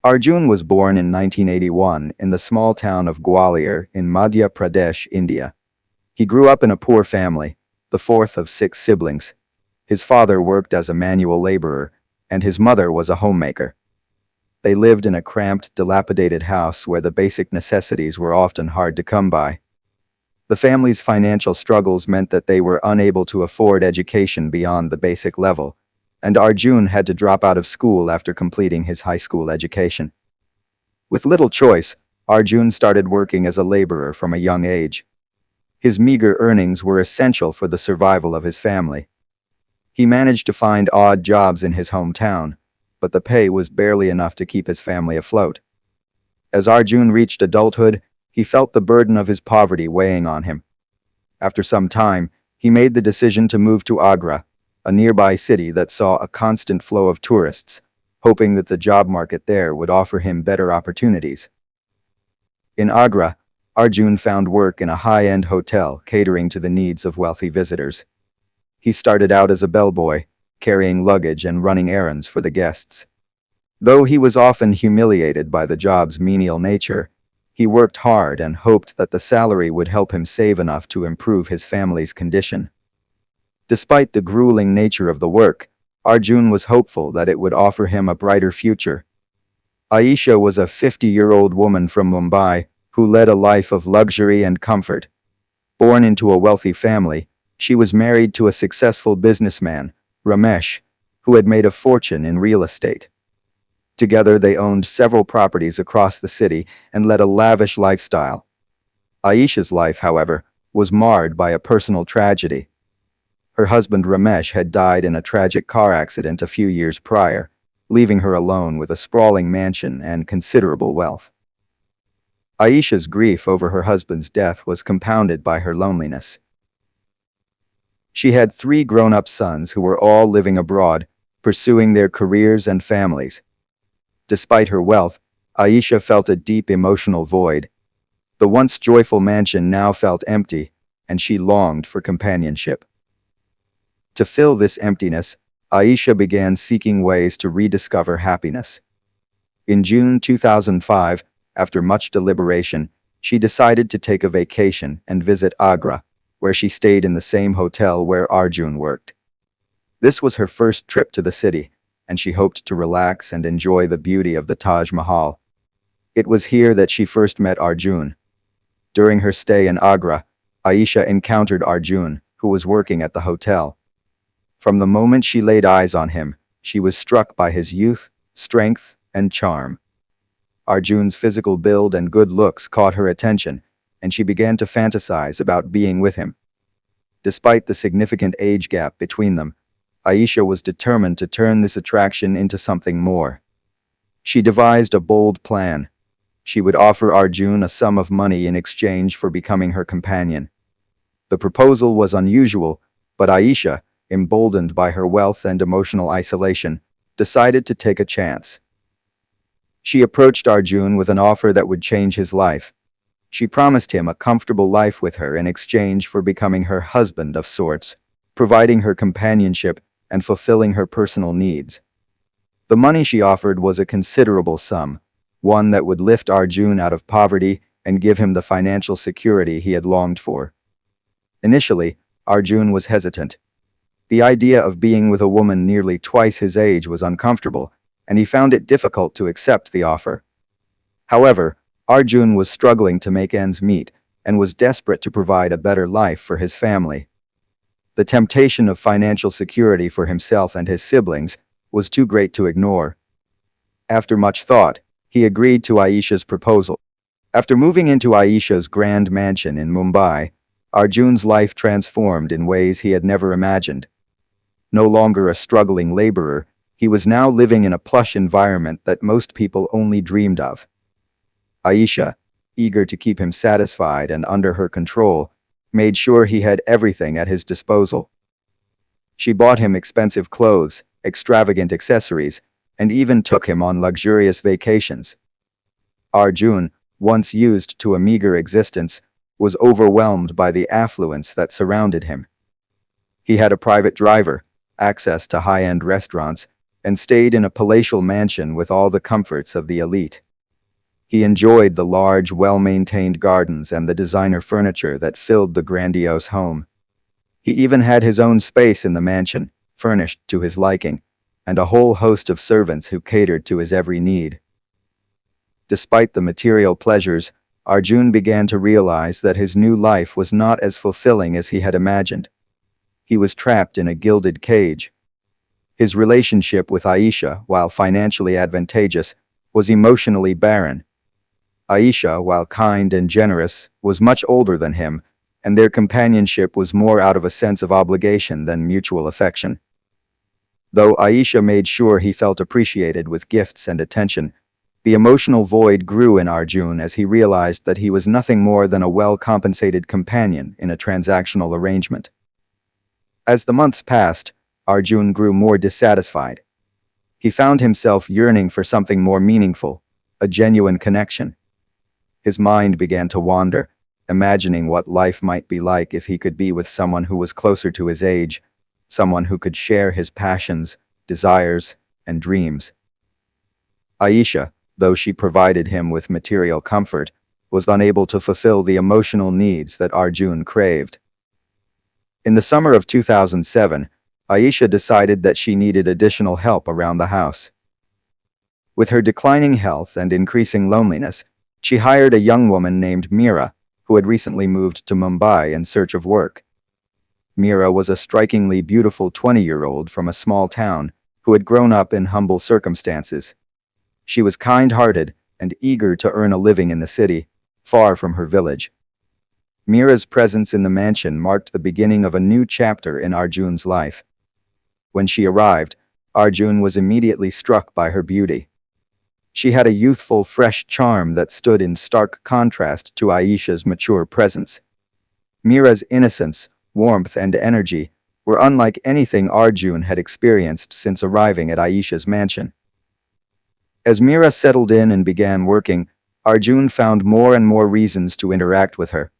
Arjun was born in 1981 in the small town of Gwalior in Madhya Pradesh, India. He grew up in a poor family, the fourth of six siblings. His father worked as a manual laborer, and his mother was a homemaker. They lived in a cramped, dilapidated house where the basic necessities were often hard to come by. The family's financial struggles meant that they were unable to afford education beyond the basic level, and Arjun had to drop out of school after completing his high school education. With little choice, Arjun started working as a laborer from a young age. His meager earnings were essential for the survival of his family. He managed to find odd jobs in his hometown, but the pay was barely enough to keep his family afloat. As Arjun reached adulthood, he felt the burden of his poverty weighing on him. After some time, he made the decision to move to Agra, a nearby city that saw a constant flow of tourists, hoping that the job market there would offer him better opportunities. In Agra, Arjun found work in a high-end hotel catering to the needs of wealthy visitors. He started out as a bellboy, carrying luggage and running errands for the guests. Though he was often humiliated by the job's menial nature, he worked hard and hoped that the salary would help him save enough to improve his family's condition. Despite the grueling nature of the work, Arjun was hopeful that it would offer him a brighter future. Aisha was a 50-year-old woman from Mumbai who led a life of luxury and comfort. Born into a wealthy family, she was married to a successful businessman, Ramesh, who had made a fortune in real estate. Together they owned several properties across the city and led a lavish lifestyle. Aisha's life, however, was marred by a personal tragedy. Her husband Ramesh had died in a tragic car accident a few years prior, leaving her alone with a sprawling mansion and considerable wealth. Aisha's grief over her husband's death was compounded by her loneliness. She had 3 grown-up sons who were all living abroad, pursuing their careers and families. Despite her wealth, Aisha felt a deep emotional void. The once joyful mansion now felt empty, and she longed for companionship. To fill this emptiness, Aisha began seeking ways to rediscover happiness. In June 2005, after much deliberation, she decided to take a vacation and visit Agra, where she stayed in the same hotel where Arjun worked. This was her first trip to the city, and she hoped to relax and enjoy the beauty of the Taj Mahal. It was here that she first met Arjun. During her stay in Agra, Aisha encountered Arjun, who was working at the hotel. From the moment she laid eyes on him, she was struck by his youth, strength, and charm. Arjun's physical build and good looks caught her attention, and she began to fantasize about being with him. Despite the significant age gap between them, Aisha was determined to turn this attraction into something more. She devised a bold plan. She would offer Arjun a sum of money in exchange for becoming her companion. The proposal was unusual, but Aisha, emboldened by her wealth and emotional isolation, decided to take a chance. She approached Arjun with an offer that would change his life. She promised him a comfortable life with her in exchange for becoming her husband of sorts, providing her companionship and fulfilling her personal needs. The money she offered was a considerable sum, one that would lift Arjun out of poverty and give him the financial security he had longed for. Initially, Arjun was hesitant. The idea of being with a woman nearly twice his age was uncomfortable, and he found it difficult to accept the offer. However, Arjun was struggling to make ends meet and was desperate to provide a better life for his family. The temptation of financial security for himself and his siblings was too great to ignore. After much thought, he agreed to Aisha's proposal. After moving into Aisha's grand mansion in Mumbai, Arjun's life transformed in ways he had never imagined. No longer a struggling laborer, he was now living in a plush environment that most people only dreamed of. Aisha, eager to keep him satisfied and under her control, made sure he had everything at his disposal. She bought him expensive clothes, extravagant accessories, and even took him on luxurious vacations. Arjun, once used to a meager existence, was overwhelmed by the affluence that surrounded him. He had a private driver, access to high-end restaurants, and stayed in a palatial mansion with all the comforts of the elite. He enjoyed the large, well-maintained gardens and the designer furniture that filled the grandiose home. He even had his own space in the mansion, furnished to his liking, and a whole host of servants who catered to his every need. Despite the material pleasures, Arjun began to realize that his new life was not as fulfilling as he had imagined. He was trapped in a gilded cage. His relationship with Aisha, while financially advantageous, was emotionally barren. Aisha, while kind and generous, was much older than him, and their companionship was more out of a sense of obligation than mutual affection. Though Aisha made sure he felt appreciated with gifts and attention, the emotional void grew in Arjun as he realized that he was nothing more than a well-compensated companion in a transactional arrangement. As the months passed, Arjun grew more dissatisfied. He found himself yearning for something more meaningful, a genuine connection. His mind began to wander, imagining what life might be like if he could be with someone who was closer to his age, someone who could share his passions, desires, and dreams. Aisha, though she provided him with material comfort, was unable to fulfill the emotional needs that Arjun craved. In the summer of 2007, Aisha decided that she needed additional help around the house. With her declining health and increasing loneliness, she hired a young woman named Meera, who had recently moved to Mumbai in search of work. Meera was a strikingly beautiful 20-year-old from a small town who had grown up in humble circumstances. She was kind-hearted and eager to earn a living in the city, far from her village. Meera's presence in the mansion marked the beginning of a new chapter in Arjun's life. When she arrived, Arjun was immediately struck by her beauty. She had a youthful, fresh charm that stood in stark contrast to Aisha's mature presence. Meera's innocence, warmth, and energy were unlike anything Arjun had experienced since arriving at Aisha's mansion. As Meera settled in and began working, Arjun found more and more reasons to interact with her.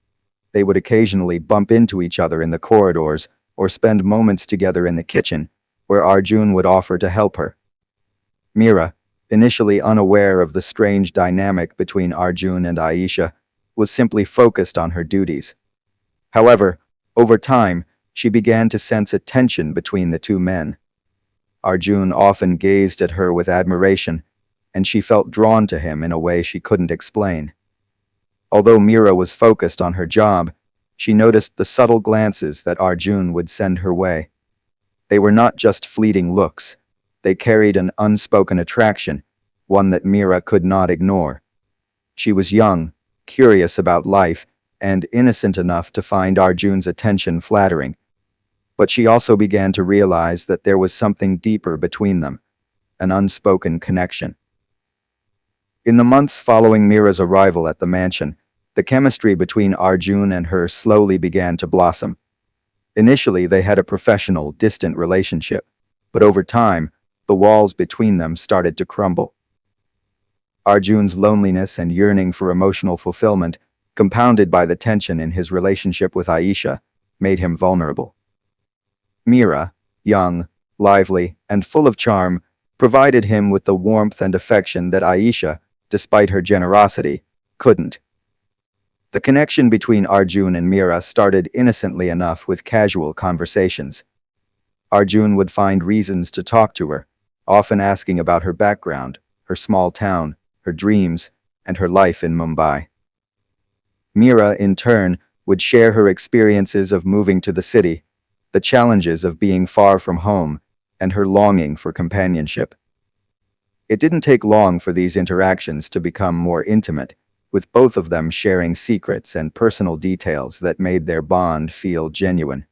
They would occasionally bump into each other in the corridors or spend moments together in the kitchen, where Arjun would offer to help her. Meera, initially unaware of the strange dynamic between Arjun and Aisha, was simply focused on her duties. However, over time, she began to sense a tension between the two men. Arjun often gazed at her with admiration, and she felt drawn to him in a way she couldn't explain. Although Meera was focused on her job, she noticed the subtle glances that Arjun would send her way. They were not just fleeting looks. They carried an unspoken attraction, one that Meera could not ignore. She was young, curious about life, and innocent enough to find Arjun's attention flattering. But she also began to realize that there was something deeper between them, an unspoken connection. In the months following Meera's arrival at the mansion, the chemistry between Arjun and her slowly began to blossom. Initially, they had a professional, distant relationship, but over time, the walls between them started to crumble. Arjun's loneliness and yearning for emotional fulfillment, compounded by the tension in his relationship with Aisha, made him vulnerable. Meera, young, lively, and full of charm, provided him with the warmth and affection that Aisha, despite her generosity, couldn't. The connection between Arjun and Meera started innocently enough with casual conversations. Arjun would find reasons to talk to her, often asking about her background, her small town, her dreams, and her life in Mumbai. Meera, in turn, would share her experiences of moving to the city, the challenges of being far from home, and her longing for companionship. It didn't take long for these interactions to become more intimate, with both of them sharing secrets and personal details that made their bond feel genuine.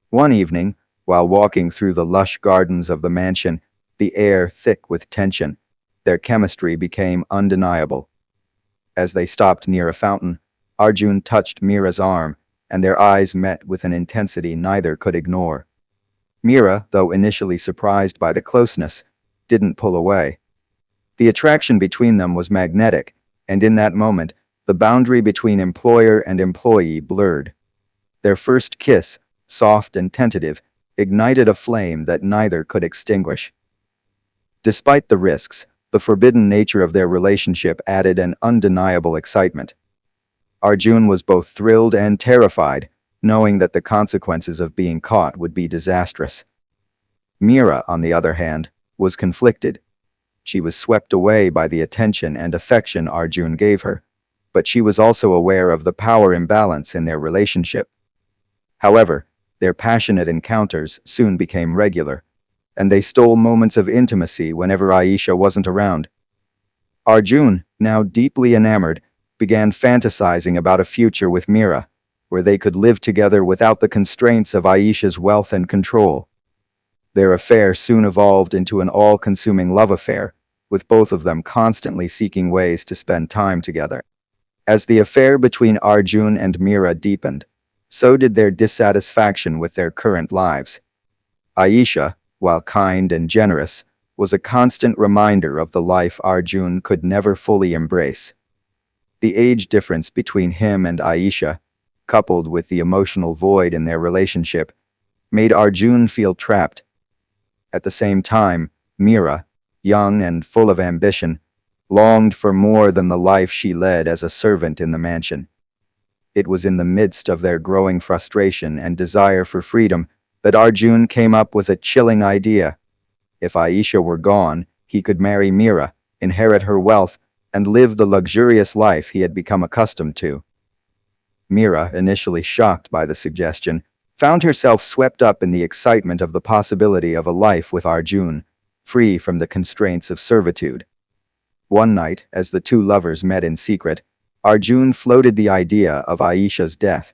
One evening, while walking through the lush gardens of the mansion, the air thick with tension, their chemistry became undeniable. As they stopped near a fountain, Arjun touched Meera's arm, and their eyes met with an intensity neither could ignore. Meera, though initially surprised by the closeness, didn't pull away. The attraction between them was magnetic, and in that moment, the boundary between employer and employee blurred. Their first kiss, soft and tentative, ignited a flame that neither could extinguish. Despite the risks, the forbidden nature of their relationship added an undeniable excitement. Arjun was both thrilled and terrified, knowing that the consequences of being caught would be disastrous. Mira, on the other hand, was conflicted. She was swept away by the attention and affection Arjun gave her, but she was also aware of the power imbalance in their relationship. However, their passionate encounters soon became regular, and they stole moments of intimacy whenever Aisha wasn't around. Arjun, now deeply enamored, began fantasizing about a future with Mira, where they could live together without the constraints of Aisha's wealth and control. Their affair soon evolved into an all-consuming love affair, with both of them constantly seeking ways to spend time together. As the affair between Arjun and Mira deepened, so did their dissatisfaction with their current lives. Aisha, while kind and generous, was a constant reminder of the life Arjun could never fully embrace. The age difference between him and Aisha, coupled with the emotional void in their relationship, made Arjun feel trapped. At the same time, Mira, young and full of ambition, longed for more than the life she led as a servant in the mansion. It was in the midst of their growing frustration and desire for freedom that Arjun came up with a chilling idea. If Aisha were gone, he could marry Mira, inherit her wealth, and live the luxurious life he had become accustomed to. Mira, initially shocked by the suggestion, found herself swept up in the excitement of the possibility of a life with Arjun, free from the constraints of servitude. One night, as the two lovers met in secret, Arjun floated the idea of Aisha's death.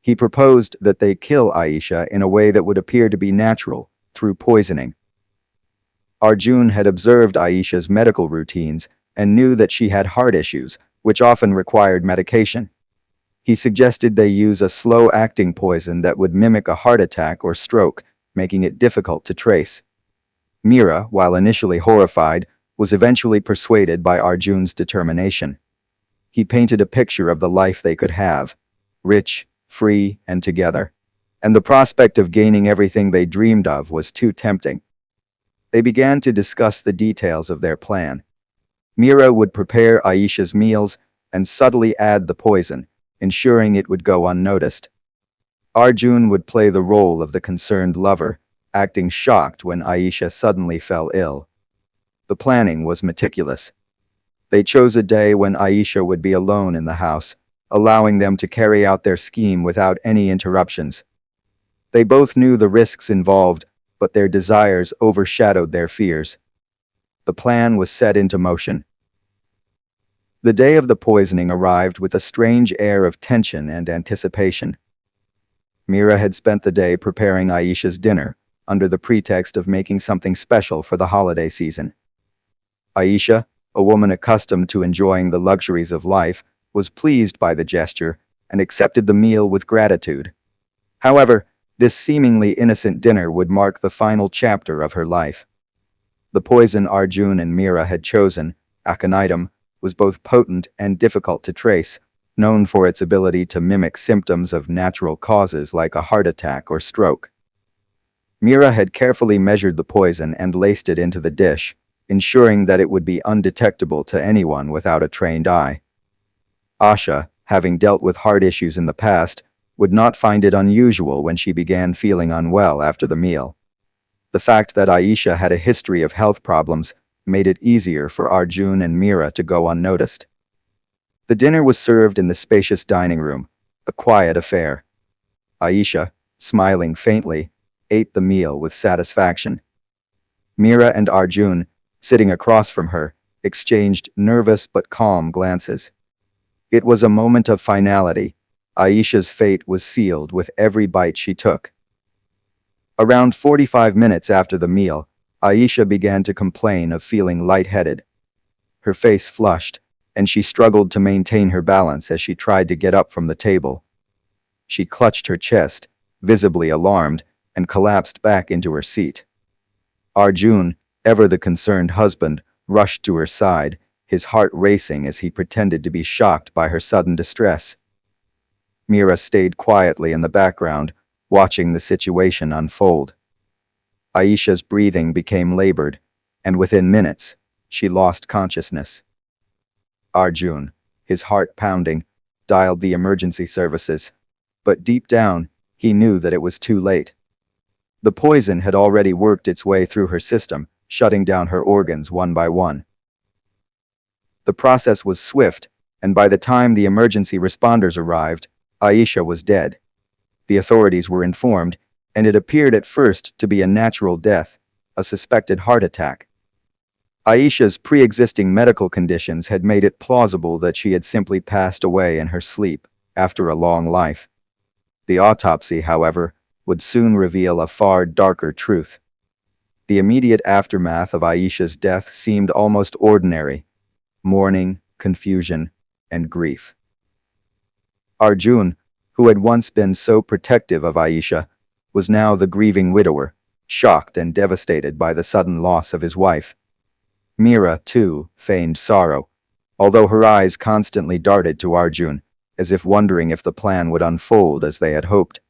He proposed that they kill Aisha in a way that would appear to be natural, through poisoning. Arjun had observed Aisha's medical routines and knew that she had heart issues, which often required medication. He suggested they use a slow-acting poison that would mimic a heart attack or stroke, making it difficult to trace. Mira, while initially horrified, was eventually persuaded by Arjun's determination. He painted a picture of the life they could have, rich, free, and together, and the prospect of gaining everything they dreamed of was too tempting. They began to discuss the details of their plan. Mira would prepare Aisha's meals and subtly add the poison, ensuring it would go unnoticed. Arjun would play the role of the concerned lover, acting shocked when Aisha suddenly fell ill. The planning was meticulous. They chose a day when Aisha would be alone in the house, allowing them to carry out their scheme without any interruptions. They both knew the risks involved, but their desires overshadowed their fears. The plan was set into motion. The day of the poisoning arrived with a strange air of tension and anticipation. Mira had spent the day preparing Aisha's dinner, under the pretext of making something special for the holiday season. Aisha, a woman accustomed to enjoying the luxuries of life, was pleased by the gesture and accepted the meal with gratitude. However, this seemingly innocent dinner would mark the final chapter of her life. The poison Arjun and Mira had chosen, aconitum, was both potent and difficult to trace, known for its ability to mimic symptoms of natural causes like a heart attack or stroke. Mira had carefully measured the poison and laced it into the dish, ensuring that it would be undetectable to anyone without a trained eye. Asha, having dealt with heart issues in the past, would not find it unusual when she began feeling unwell after the meal. The fact that Aisha had a history of health problems made it easier for Arjun and Mira to go unnoticed. The dinner was served in the spacious dining room, a quiet affair. Aisha, smiling faintly, ate the meal with satisfaction. Mira and Arjun, sitting across from her, exchanged nervous but calm glances. It was a moment of finality. Aisha's fate was sealed with every bite she took. Around 45 minutes after the meal, Aisha began to complain of feeling lightheaded. Her face flushed, and she struggled to maintain her balance as she tried to get up from the table. She clutched her chest, visibly alarmed, and collapsed back into her seat. Arjun, ever the concerned husband, rushed to her side, his heart racing as he pretended to be shocked by her sudden distress. Mira stayed quietly in the background, watching the situation unfold. Aisha's breathing became labored, and within minutes, she lost consciousness. Arjun, his heart pounding, dialed the emergency services, but deep down, he knew that it was too late. The poison had already worked its way through her system, shutting down her organs one by one. The process was swift, and by the time the emergency responders arrived, Aisha was dead. The authorities were informed, and it appeared at first to be a natural death, a suspected heart attack. Aisha's pre-existing medical conditions had made it plausible that she had simply passed away in her sleep after a long life. The autopsy, however, would soon reveal a far darker truth. The immediate aftermath of Aisha's death seemed almost ordinary: mourning, confusion, and grief. Arjun, who had once been so protective of Aisha, was now the grieving widower, shocked and devastated by the sudden loss of his wife. Mira, too, feigned sorrow, although her eyes constantly darted to Arjun, as if wondering if the plan would unfold as they had hoped.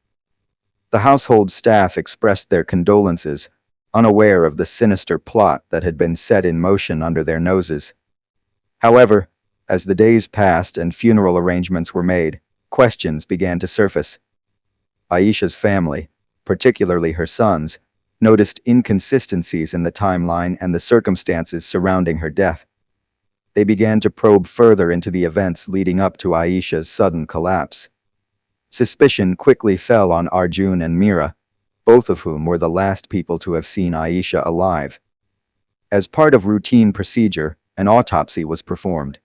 The household staff expressed their condolences, unaware of the sinister plot that had been set in motion under their noses. However, as the days passed and funeral arrangements were made, questions began to surface. Aisha's family, particularly her sons, noticed inconsistencies in the timeline and the circumstances surrounding her death. They began to probe further into the events leading up to Aisha's sudden collapse. Suspicion quickly fell on Arjun and Mira, both of whom were the last people to have seen Aisha alive. As part of routine procedure, an autopsy was performed.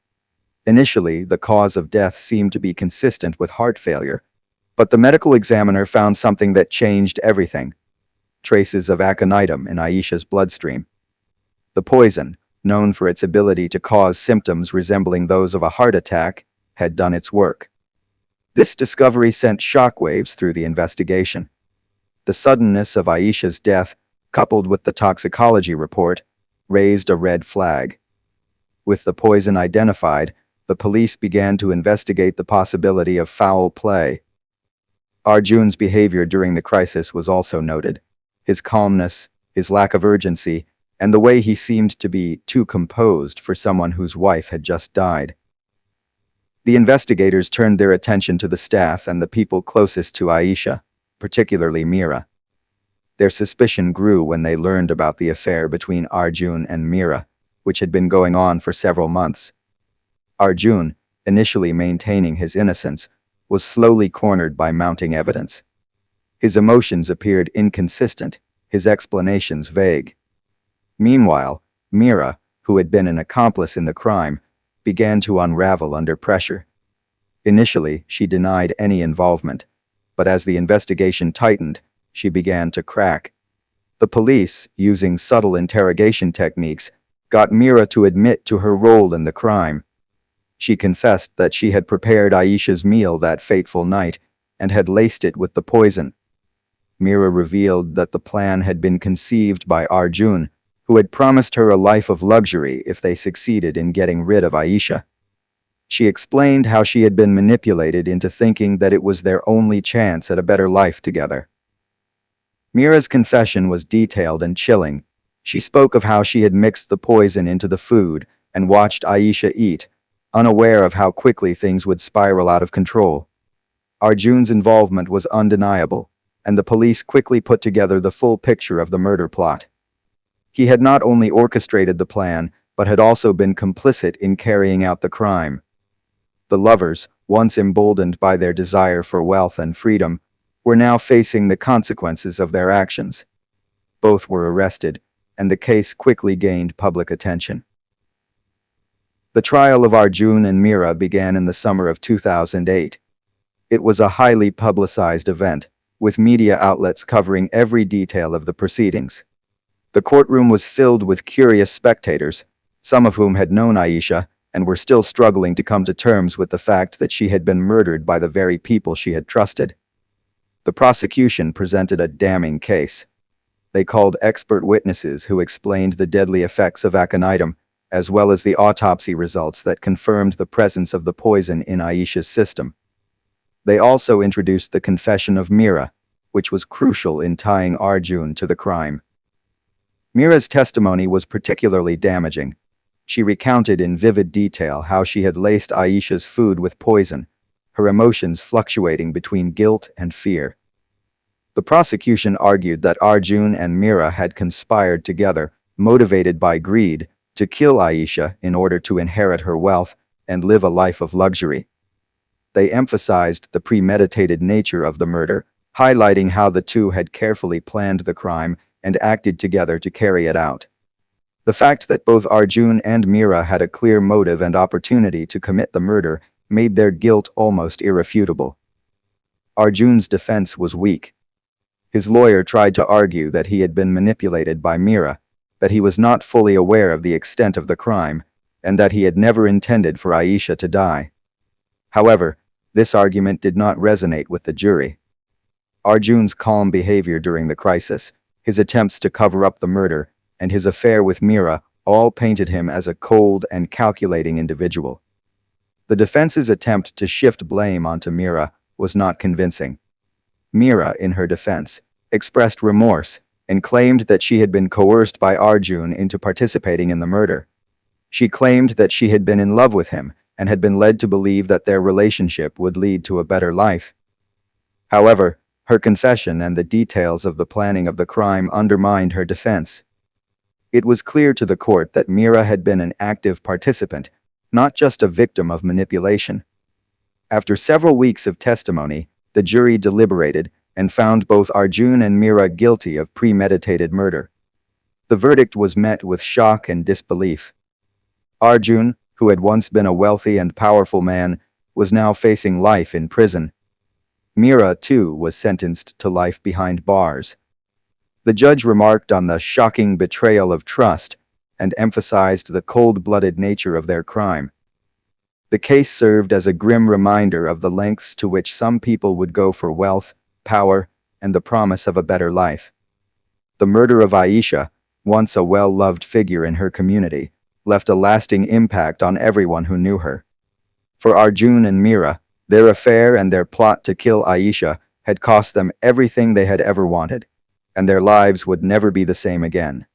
Initially, the cause of death seemed to be consistent with heart failure, but the medical examiner found something that changed everything: traces of aconitum in Aisha's bloodstream. The poison, known for its ability to cause symptoms resembling those of a heart attack, had done its work. This discovery sent shockwaves through the investigation. The suddenness of Aisha's death, coupled with the toxicology report, raised a red flag. With the poison identified, the police began to investigate the possibility of foul play. Arjun's behavior during the crisis was also noted. His calmness, his lack of urgency, and the way he seemed to be too composed for someone whose wife had just died. The investigators turned their attention to the staff and the people closest to Aisha, particularly Mira. Their suspicion grew when they learned about the affair between Arjun and Mira, which had been going on for several months. Arjun, initially maintaining his innocence, was slowly cornered by mounting evidence. His emotions appeared inconsistent, his explanations vague. Meanwhile, Mira, who had been an accomplice in the crime, began to unravel under pressure. Initially, she denied any involvement, but as the investigation tightened, she began to crack. The police, using subtle interrogation techniques, got Mira to admit to her role in the crime. She confessed that she had prepared Aisha's meal that fateful night and had laced it with the poison. Mira revealed that the plan had been conceived by Arjun, who had promised her a life of luxury if they succeeded in getting rid of Aisha. She explained how she had been manipulated into thinking that it was their only chance at a better life together. Mira's confession was detailed and chilling. She spoke of how she had mixed the poison into the food and watched Aisha eat, unaware of how quickly things would spiral out of control. Arjun's involvement was undeniable, and the police quickly put together the full picture of the murder plot. He had not only orchestrated the plan, but had also been complicit in carrying out the crime. The lovers, once emboldened by their desire for wealth and freedom, were now facing the consequences of their actions. Both were arrested, and the case quickly gained public attention. The trial of Arjun and Mira began in the summer of 2008. It was a highly publicized event, with media outlets covering every detail of the proceedings. The courtroom was filled with curious spectators, some of whom had known Aisha and were still struggling to come to terms with the fact that she had been murdered by the very people she had trusted. The prosecution presented a damning case. They called expert witnesses who explained the deadly effects of aconitum, as well as the autopsy results that confirmed the presence of the poison in Aisha's system. They also introduced the confession of Mira, which was crucial in tying Arjun to the crime. Mira's testimony was particularly damaging. She recounted in vivid detail how she had laced Aisha's food with poison, her emotions fluctuating between guilt and fear. The prosecution argued that Arjun and Mira had conspired together, motivated by greed, to kill Aisha in order to inherit her wealth and live a life of luxury. They emphasized the premeditated nature of the murder, highlighting how the two had carefully planned the crime and acted together to carry it out. The fact that both Arjun and Mira had a clear motive and opportunity to commit the murder made their guilt almost irrefutable. Arjun's defense was weak. His lawyer tried to argue that he had been manipulated by Mira, that he was not fully aware of the extent of the crime, and that he had never intended for Aisha to die. However, this argument did not resonate with the jury. Arjun's calm behavior during the crisis, his attempts to cover up the murder, and his affair with Mira all painted him as a cold and calculating individual. The defense's attempt to shift blame onto Mira was not convincing. Mira, in her defense, expressed remorse and claimed that she had been coerced by Arjun into participating in the murder. She claimed that she had been in love with him and had been led to believe that their relationship would lead to a better life. However, her confession and the details of the planning of the crime undermined her defense. It was clear to the court that Mira had been an active participant, not just a victim of manipulation. After several weeks of testimony, the jury deliberated and found both Arjun and Mira guilty of premeditated murder. The verdict was met with shock and disbelief. Arjun, who had once been a wealthy and powerful man, was now facing life in prison. Mira, too, was sentenced to life behind bars. The judge remarked on the shocking betrayal of trust and emphasized the cold-blooded nature of their crime. The case served as a grim reminder of the lengths to which some people would go for wealth, power, and the promise of a better life. The murder of Aisha, once a well-loved figure in her community, left a lasting impact on everyone who knew her. For Arjun and Mira, their affair and their plot to kill Aisha had cost them everything they had ever wanted, and their lives would never be the same again.